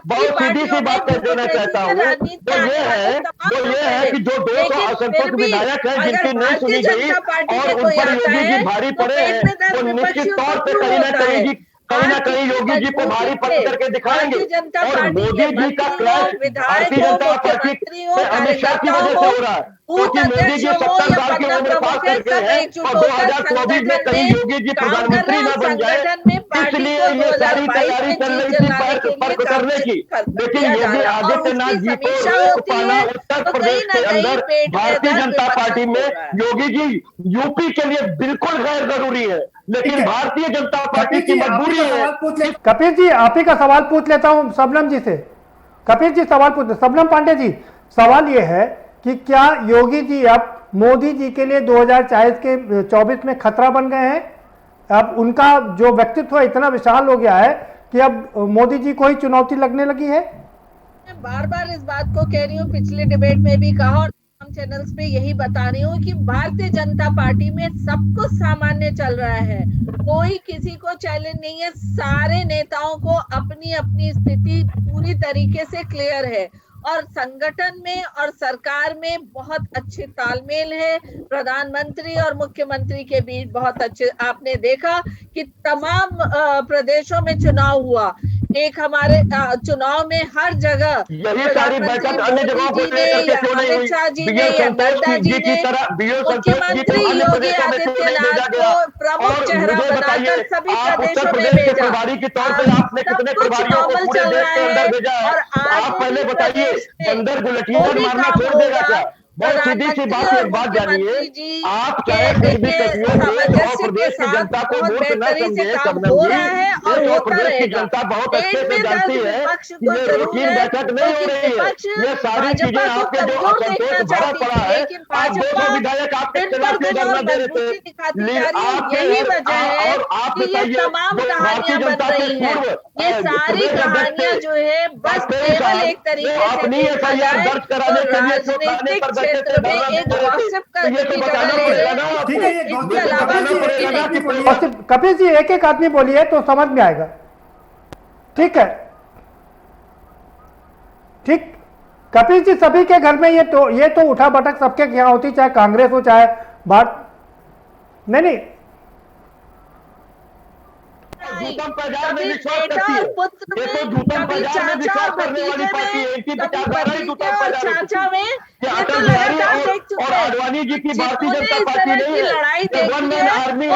बहुत सीधी सी बात कह देना चाहता हूँ, वो ये है कि जो 200 असंतुष्ट विधायक है जिनकी नहीं सुनी गई और उन पर योगी जी भारी पड़े हैं, वो निश्चित तौर पर कहीं ना कहीं योगी जी को भारी पड़ करके दिखाएंगे। और मोदी जी का क्रैश भारतीय जनता पार्टी से अमित शाह की वजह से हो रहा है, क्योंकि मोदी जी 70 साल की उम्र पास करके हैं और 2024 में कहीं योगी जी प्रधानमंत्री न बन जाए, इसलिए ये सारी तैयारी चल रही थी पर करने की। लेकिन योगी आदित्यनाथ जी को रोक पाना उत्तर प्रदेश के अंदर भारतीय जनता पार्टी में योगी जी यूपी के लिए बिल्कुल गैर जरूरी है, लेकिन भारतीय जनता पार्टी की मजबूरी है। कपिल जी, आप ही का सवाल पूछ लेता हूं शबनम जी से। कपिल जी सवाल पूछ, शबनम पांडे जी, सवाल यह है कि क्या योगी जी अब मोदी जी के लिए 2024 में खतरा बन गए हैं? अब उनका जो व्यक्तित्व इतना विशाल हो गया है कि अब मोदी जी को ही चुनौती लगने लगी है। मैं बार बार इस बात को कह रही हूँ, पिछले डिबेट में भी कहा और चैनल्स पे यही बता रही हूँ कि भारतीय जनता पार्टी में सब कुछ सामान्य चल रहा है, कोई किसी को चैलेंज नहीं है। सारे नेताओं को अपनी अपनी स्थिति पूरी तरीके से क्लियर है और संगठन में और सरकार में बहुत अच्छे तालमेल है। प्रधानमंत्री और मुख्यमंत्री के बीच बहुत अच्छे, आपने देखा कि तमाम प्रदेशों में चुनाव हुआ, एक हमारे चुनाव में हर जगह यही सारी बैठक अन्य जगहों को लेकर के क्यों नहीं हुई? बीएल संतोष जी की तरह मुख्यमंत्री योगी आदित्यनाथ को प्रमुख चेहरा बनाकर सभी प्रदेशों में भेजा। प्रभारी के तौर पर आपने कितने प्रभारियों को पूरे देश के अंदर भेजा है? आप पहले बताइए, अंदर गुलटियां मारना छोड़ देगा क्या? बहुत सीधी सी बात, एक बात जानिए, आप चाहे कुछ भी करिए, और प्रदेश की जनता को मूर्ख न समझे शबनम जी, और प्रदेश की जनता बहुत अच्छे से जानती है कि ये रूटीन बैठक नहीं हो रही है, ये सारी चीजें आपके जो असंतोष भरा पड़ा है। आप 200 विधायक आपके खिलाफ क्यों धरना दे रहे थे? यही वजह है कि ये तमाम कहानियां बन रही हैं, ये सारी कहानियां जो है बस केवल एक तरीके से देखा जाए तो राजनीतिक क्षेत्र में एक गॉसिप करने की जगह ले रहे हैं। इसके अलावा कपिल जी एक एक आदमी बोलिए तो समझ में आएगा, ठीक है? ठीक, कपिल जी सभी के घर में ये तो उठा बटक सबके यहाँ होती, चाहे कांग्रेस हो चाहे नहीं जूतम बाजार में विश्वास करती है, ये तो जूतम बाजार में विश्वास करने वाली पार्टी है, इनकी विचारधारा ही जूतम बाजार में। क्या अटल बिहारी और आडवाणी जी की भारतीय जनता पार्टी नहीं है? One man army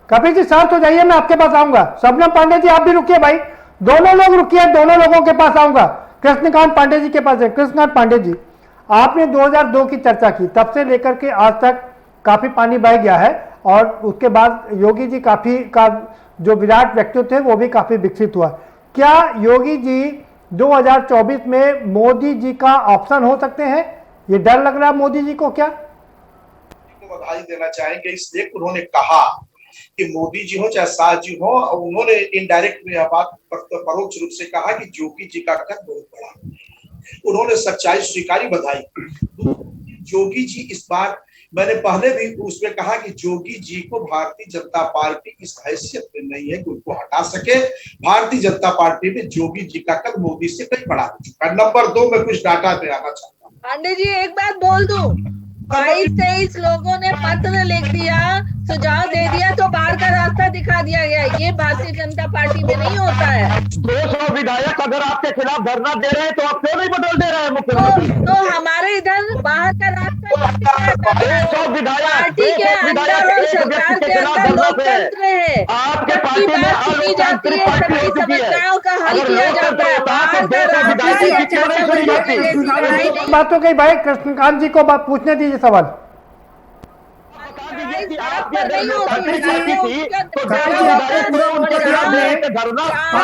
Kapil ji शांत हो जाइए, मैं आपके पास आऊंगा। शबनम पांडे जी आप भी रुकिए भाई, दोनों लोग रुकिए, दोनों लोगों के पास आऊंगा। कृष्णकांत पांडे जी के पास है। कृष्णकांत पांडे जी, आपने 2002 की चर्चा की, तब से लेकर के आज तक काफी पानी बह गया है और उसके बाद योगी जी काफी का जो विराट व्यक्तित्व थे वो भी काफी विकसित हुआ। क्या योगी जी 2024 में मोदी जी का ऑप्शन हो सकते हैं? ये डर लग रहा है मोदी जी को क्या? बधाई देना चाहेंगे इसलिए उन्होंने कहा कि मोदी जी हो चाहे शाह जी हो, उन्होंने इनडायरेक्ट में यह बात परोक्ष रूप से कहा कि योगी जी का कद बहुत बड़ा, उन्होंने सच्चाई स्वीकारी, बधाई। योगी जी इस बार, मैंने पहले भी उसमें कहा कि योगी जी को भारतीय जनता पार्टी इस हैसियत में नहीं है कि उनको हटा सके। भारतीय जनता पार्टी में योगी जी का कद मोदी से कहीं बड़ा हो चुका है। नंबर 2 में कुछ डाटा पे आना चाहता हूँ। पांडे जी एक बात बोल दूं, 22-23 लोगों ने पत्र लिख दिया, सुझाव दे दिया, तो बाहर का रास्ता दिखा दिया गया। ये भारतीय जनता पार्टी में नहीं होता है। 200 विधायक अगर आपके खिलाफ धरना दे रहे हैं तो आप क्यों नहीं बदल दे रहे हैं मुख्यमंत्री? तो हमारे इधर बाहर का रास्ता, 200 विधायक पार्टी के अंदर और सरकार के अंदर लोकतंत्र है, आपके पार्टी में बात सुनी जाती है, सभी समस्याओं का हल किया जाता है। बाहर का रास्ता बात तो कही भाई, कृष्णकांत जी को बात पूछने दीजिए सवाल।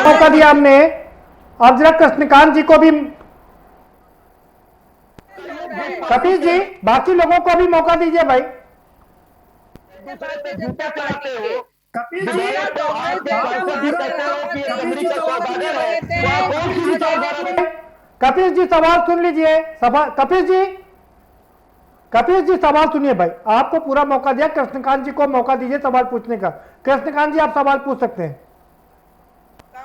मौका दिया हमने, अब जरा कृष्णकांत जी को भी, कपिल जी बाकी लोगों को भी मौका दीजिए भाई। कपिल जी सवाल सुन लीजिए। कपिल जी सवाल सुनिए भाई, आपको पूरा मौका दिया, कृष्णकांत जी को मौका दीजिए सवाल पूछने का। कृष्णकांत जी आप सवाल पूछ सकते हैं।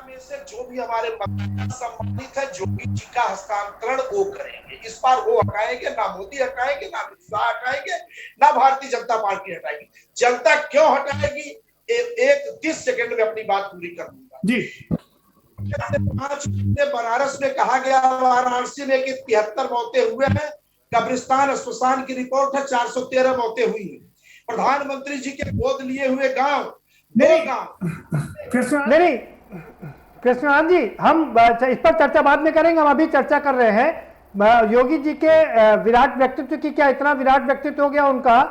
में से जो भी हमारे सम्मानित है योगी जी का हस्तांतरण वो करेंगे। इस बार वो हटाएंगे, ना मोदी हटाएंगे, ना अमित शाह हटाएंगे, ना भारतीय जनता पार्टी हटाएगी। जनता क्यों हटाएगी, एक 30 सेकंड में अपनी बात पूरी कर दूंगा जी। 5 बनारस में कहा गया, वाराणसी में कि 73 मौतें हुए हैं, कब्रिस्तान श्मशान की रिपोर्ट है 413 मौतें हुई है। प्रधानमंत्री जी के गोद लिए हुए गांव, कृष्णकांत जी, हम इस पर चर्चा बाद में करेंगे, हम अभी चर्चा कर रहे हैं योगी जी के विराट व्यक्तित्व की। क्या इतना विराट व्यक्तित्व हो गया उनका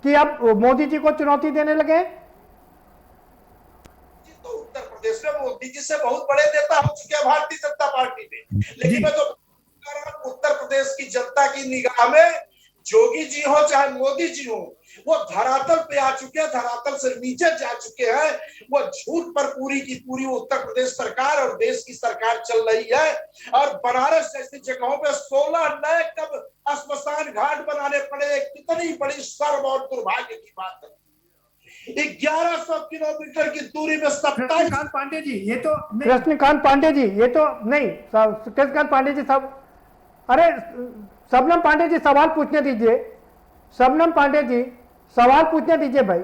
कि अब मोदी जी को चुनौती देने लगे? तो उत्तर प्रदेश में मोदी जी से बहुत बड़े नेता हो चुके हैं भारतीय जनता पार्टी में, लेकिन मैं तो उत्तर प्रदेश की जनता की निगाह में योगी जी हो चाहे मोदी जी हो, वो धरातल पे आ चुके हैं, धरातल से नीचे जा चुके हैं। वो झूठ पर पूरी की पूरी उत्तर प्रदेश सरकार और देश की सरकार चल रही है। और बनारस जैसी जगहों पे 16 नए कब श्मशान घाट बनाने पड़े, कितनी बड़ी शर्म और दुर्भाग्य की बात है। 1100 किलोमीटर की दूरी में 27 पांडे जी, ये तो कृष्णकांत पांडे जी, ये तो नहीं, कृष्णकांत पांडे जी सब, अरे शबनम पांडे जी सवाल पूछने दीजिए। शबनम पांडे जी सवाल पूछने दीजिए भाई।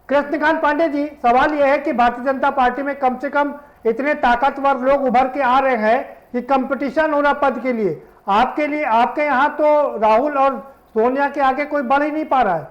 कृष्णकांत पांडे जी, सवाल यह है कि भारतीय जनता पार्टी में कम से कम इतने ताकतवर लोग उभर के आ रहे हैं कि कंपटीशन हो रहा पद के लिए। आपके लिए, आपके यहाँ तो राहुल और सोनिया के आगे कोई बढ़ ही नहीं पा रहा है।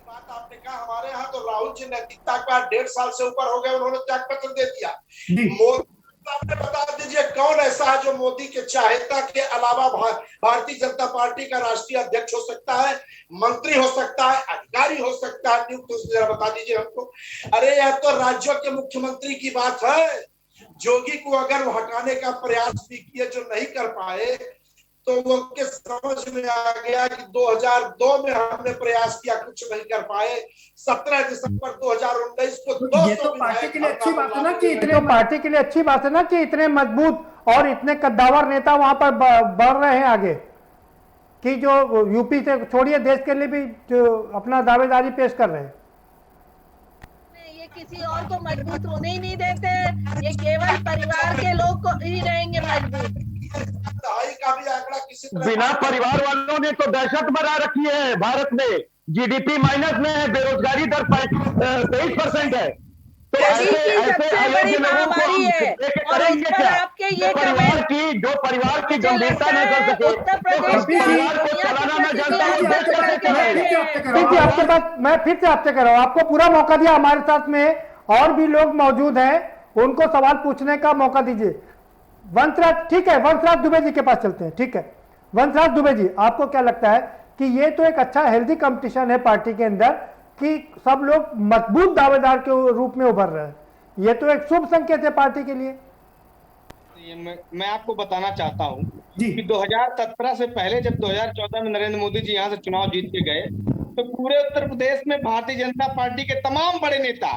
बात आपने कहा, हमारे यहाँ तो राहुल जी नैतिकता का 1.5 साल से ऊपर हो गए, उन्होंने त्याग पत्र दे दिया। मोदी आपने बता दीजिए कौन ऐसा है जो मोदी के चाहता के अलावा भारतीय जनता पार्टी का राष्ट्रीय अध्यक्ष हो सकता है, मंत्री हो सकता है, अधिकारी हो सकता है, नियुक्त हो, जरा बता दीजिए हमको। अरे यह तो राज्यों के मुख्यमंत्री की बात है। योगी को अगर वो हटाने का प्रयास भी किए जो नहीं कर पाए, तो वो के समझ में आ गया कि 2002 में हमने प्रयास किया, कुछ नहीं कर पाए। 17 दिसंबर 2019 को ये तो पार्टी के लिए अच्छी बात है ना कि इतने, पार्टी के लिए अच्छी बात है ना कि इतने मजबूत और इतने कद्दावर नेता वहां पर बढ़ रहे हैं आगे, कि जो यूपी से छोड़िए देश के लिए भी जो अपना दावेदारी पेश कर रहे हैं। ये किसी और को मजबूत होने ही नहीं देते, ये केवल परिवार के लोग को ही रहेंगे मजबूत। का भी आंकड़ा किसी तरह बिना परिवार वालों ने तो दहशत बना रखी है भारत में। जीडीपी माइनस में है, बेरोजगारी दर 23% है। मोदी की सबसे बड़ी महामारी है और उस पर आपके ये कमेंट की जो परिवार की गंभीरता न कर सके, उत्तर प्रदेश आपके पास मैं फिर से आपसे कर रहा हूँ, आपको पूरा मौका दिया, हमारे साथ में और भी लोग मौजूद हैं, उनको सवाल पूछने का मौका दीजिए। वंशराज, ठीक है, वंशराज दुबे जी के पास चलते हैं। ठीक है, वंशराज दुबे जी, आपको क्या लगता है कि ये तो एक अच्छा हेल्दी कंपटीशन है पार्टी के अंदर कि सब लोग मजबूत दावेदार के रूप में उभर रहे हैं, ये तो एक शुभ संकेत है पार्टी के लिए। मैं आपको बताना चाहता हूं कि 2017 से पहले जब 2014 में नरेंद्र मोदी जी यहां से चुनाव जीत के गए तो पूरे उत्तर प्रदेश में भारतीय जनता पार्टी के तमाम बड़े नेता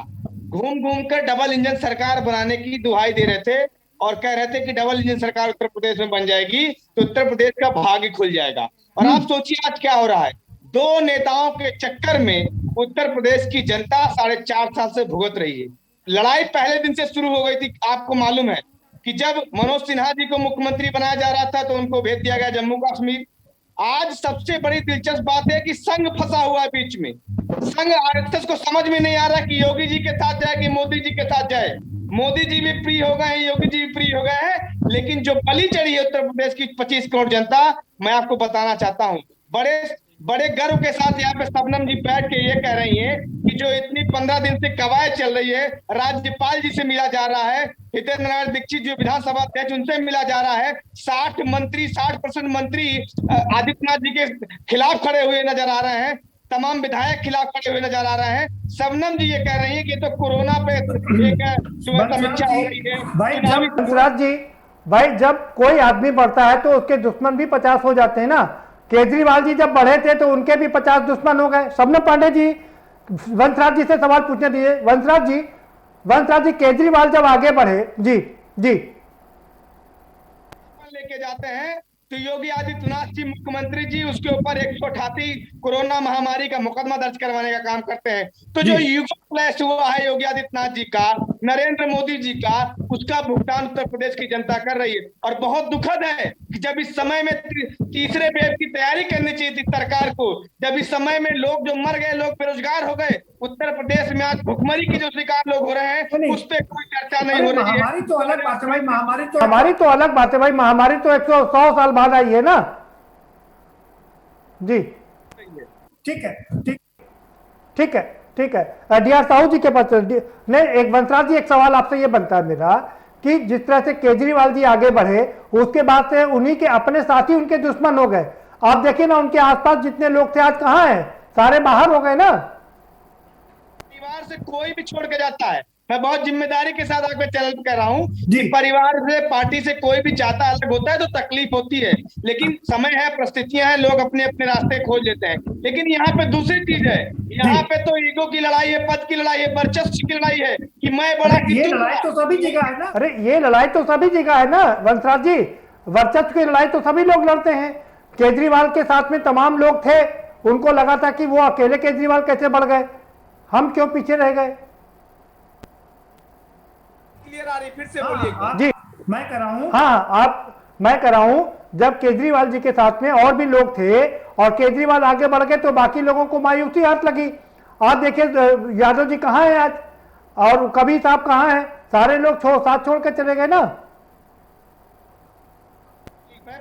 घूम घूम कर डबल इंजन सरकार बनाने की दुहाई दे रहे थे और कह रहे थे कि डबल इंजन सरकार उत्तर प्रदेश में बन जाएगी तो उत्तर प्रदेश का भाग्य खुल जाएगा। और आप सोचिए आज क्या हो रहा है, दो नेताओं के चक्कर में उत्तर प्रदेश की जनता 4.5 साल से भुगत रही है। लड़ाई पहले दिन से शुरू हो गई थी। आपको मालूम है कि जब मनोज सिन्हा जी को मुख्यमंत्री बनाया जा रहा था तो उनको भेज दिया गया जम्मू कश्मीर। आज सबसे बड़ी दिलचस्प बात है कि संघ फंसा हुआ है बीच में। संघ आरएसएस को समझ में नहीं आ रहा कि योगी जी के साथ जाए कि मोदी जी के साथ जाए। मोदी जी भी फ्री हो गए हैं, योगी जी भी फ्री हो गए हैं, लेकिन जो बलि चढ़ी है उत्तर प्रदेश की 25 करोड़ जनता, मैं आपको बताना चाहता हूँ बड़े गर्व के साथ यहाँ पे शबनम जी बैठ के ये कह रही हैं कि जो इतनी 15 दिन से कवायद चल रही है, राज्यपाल जी से मिला जा रहा है, हितेंद्र नारायण दीक्षित जो विधानसभा अध्यक्ष उनसे मिला जा रहा है, 60% मंत्री आदित्यनाथ जी के खिलाफ खड़े हुए नजर आ रहे हैं, तमाम विधायक खिलाफ खड़े हुए नजर आ रहे हैं। शबनम जी ये कह रही है कि तो कोरोना पे एक समीक्षा हो रही है। भाई जब कोई आदमी बढ़ता है तो उसके दुश्मन भी 50 हो जाते हैं ना। केजरीवाल जी जब बढ़े थे तो उनके भी 50 दुश्मन हो गए। शबनम पांडे जी वंशराज जी से सवाल पूछने दीजिए। वंशराज जी केजरीवाल जब आगे बढ़े, जी लेके जाते हैं तो योगी आदित्यनाथ जी मुख्यमंत्री जी उसके ऊपर 188 कोरोना महामारी का मुकदमा दर्ज करवाने का काम करते हैं। तो जो युग फ्लैश हुआ है योगी आदित्यनाथ जी का, नरेंद्र मोदी जी का, उसका भुगतान उत्तर प्रदेश की जनता कर रही है। और बहुत दुखद है कि जब इस समय में तीसरे वेव की तैयारी करनी चाहिए थी सरकार को, जब इस समय में लोग जो मर गए, लोग बेरोजगार हो गए, उत्तर प्रदेश में आज भुखमरी की जो शिकार लोग हो रहे हैं उस पर कोई चर्चा नहीं हो रही है। महामारी तो अलग बात है भाई, महामारी तो अलग बात है भाई, महामारी तो 100 साल बाद आई है ना। जी ठीक है डीआर साहू जी के पास नहीं, एक वंशराज जी एक सवाल आपसे ये बनता है मेरा कि जिस तरह से केजरीवाल जी आगे बढ़े उसके बाद से उन्हीं के अपने साथी उनके दुश्मन हो गए। आप देखिए ना उनके आसपास जितने लोग थे आज कहाँ हैं, सारे बाहर हो गए ना। परिवार से कोई भी छोड़ के जाता है, मैं बहुत जिम्मेदारी के साथ आपके चैनल पे कह रहा हूँ कि परिवार से पार्टी से कोई भी चाहता अलग होता है तो तकलीफ होती है, लेकिन समय है, परिस्थितियां हैं, लोग अपने अपने रास्ते खोज लेते हैं। लेकिन यहाँ पे दूसरी चीज है, यहाँ पे तो ईगो की लड़ाई है, पद की लड़ाई है, वर्चस्व की लड़ाई है कि मैं बड़ा। ये लड़ाई तो सभी जगह है ना। अरे ये लड़ाई तो सभी जगह है ना वंशराज जी, वर्चस्व की लड़ाई तो सभी लोग लड़ते हैं। केजरीवाल के साथ में तमाम लोग थे, उनको लगा था कि वो अकेले केजरीवाल कैसे बढ़ गए, हम क्यों पीछे रह गए। क्लियर आ रही, फिर से बोलिए। जी मैं कर रहा हूँ, हाँ मैं कर रहा हूँ, जब केजरीवाल जी के साथ में और भी लोग थे और केजरीवाल आगे बढ़ गए तो बाकी लोगों को मायूसी हाथ लगी। आज देखिए यादव जी कहाँ हैं आज, और कबीर साहब कहाँ हैं, सारे लोग साथ छोड़ के चले गए ना।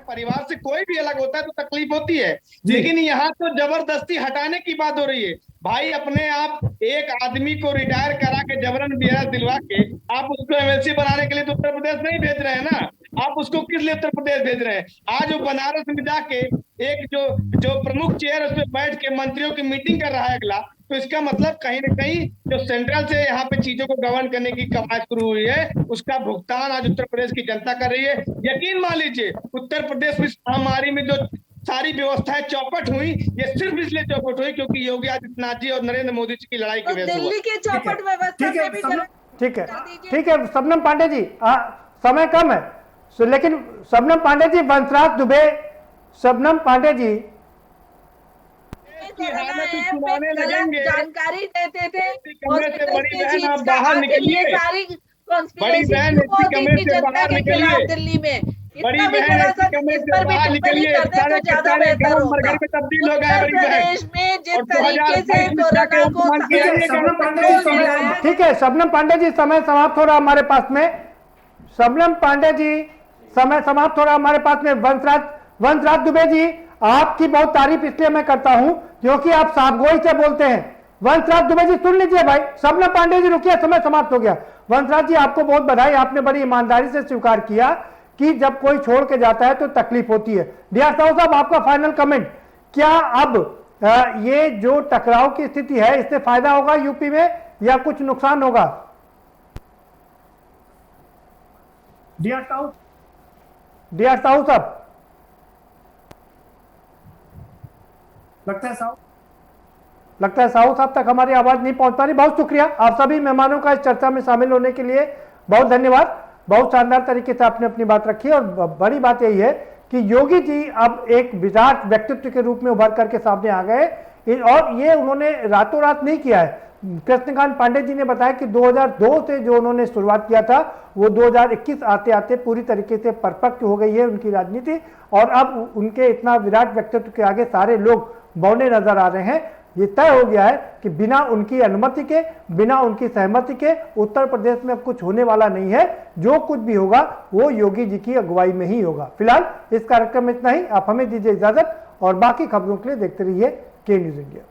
परिवार से कोई भी अलग होता है तो तकलीफ होती है, लेकिन यहाँ तो जबरदस्ती हटाने की बात हो रही है। भाई अपने आप एक आदमी को रिटायर करा के जबरन बीआर दिलवा के आप उसको एमएलसी बनाने के लिए तो उत्तर प्रदेश नहीं भेज रहे हैं ना, आप उसको किस लिए उत्तर प्रदेश भेज रहे हैं। आज वो बनारस में जाके एक जो प्रमुख चेयर उस पर बैठ के मंत्रियों की मीटिंग कर रहा है अगला, तो इसका मतलब कहीं ना कहीं जो सेंट्रल से यहाँ पे चीजों को गवर्न करने की कवायद शुरू हुई है उसका भुगतान आज उत्तर प्रदेश की जनता कर रही है। यकीन मान लीजिए उत्तर प्रदेश में महामारी में जो सारी व्यवस्थाएं चौपट हुई, ये सिर्फ इसलिए चौपट हुई क्योंकि योगी आदित्यनाथ जी और नरेंद्र मोदी जी की लड़ाई की वजह से। दिल्ली के चौपट व्यवस्था ठीक है शबनम पांडे जी, समय कम है लेकिन शबनम पांडे जी, वंशराज दुबे, शबनम पांडे जी जानकारी देते थे बाहर निकलिए, सारी मोदी की जनता के खिलाफ दिल्ली में बड़ी इतना भी बहन जरा सा ऐसी कमरे इस से पर भी बाहर टिप्पणी निकलिए, कर दे सारे तो के ज्यादा सारे बेहतर गाँव होगा। मरघट में तब्दील हो गए उत्तर बड़ी बहन। प्रदेश में जिस और तरीके से 2022 में कोरोना को मुख्यमंत्री आइए, शबनम पांडे कंट्रोल जी में लाया ठीक है, शबनम पांडे जी समय समाप्त हो रहा हमारे पास में। शबनम पांडे जी समय समाप्त हो रहा हमारे पास में। वंशराज दुबे जी, आपकी बहुत तारीफ इसलिए मैं करता हूं क्योंकि आप साफगोई से बोलते हैं। वंशराज दुबे जी सुन लीजिए भाई। शबनम पांडे जी रुकिए, समय समाप्त हो गया। वंशराज जी आपको बहुत बधाई, आपने बड़ी ईमानदारी से स्वीकार किया कि जब कोई छोड़ के जाता है तो तकलीफ होती है। डियार साहब आपका फाइनल कमेंट, क्या अब ये जो टकराव की स्थिति है इससे फायदा होगा यूपी में या कुछ नुकसान होगा? डियार साहू साहब, लगता है साहू साहब तक हमारी आवाज नहीं पहुंच पा रही। बहुत शुक्रिया आप सभी मेहमानों का इस चर्चा में शामिल होने के लिए, बहुत धन्यवाद। बहुत शानदार तरीके से आपने अपनी बात रखी और बड़ी बात यही है कि योगी जी अब एक विराट व्यक्तित्व के रूप में उभर करके सामने आ गए और ये उन्होंने रातों रात नहीं किया है। कृष्णकांत पांडे जी ने बताया कि 2002 से जो उन्होंने शुरुआत किया था वो 2021 आते आते पूरी तरीके से परफेक्ट हो गई है उनकी राजनीति और अब उनके इतना विराट व्यक्तित्व के आगे सारे लोग बौने नजर आ रहे हैं। ये तय हो गया है कि बिना उनकी अनुमति के, बिना उनकी सहमति के उत्तर प्रदेश में अब कुछ होने वाला नहीं है। जो कुछ भी होगा वो योगी जी की अगुवाई में ही होगा। फिलहाल इस कार्यक्रम में इतना ही। आप हमें दीजिए इजाजत और बाकी खबरों के लिए देखते रहिए के न्यूज़ इंडिया।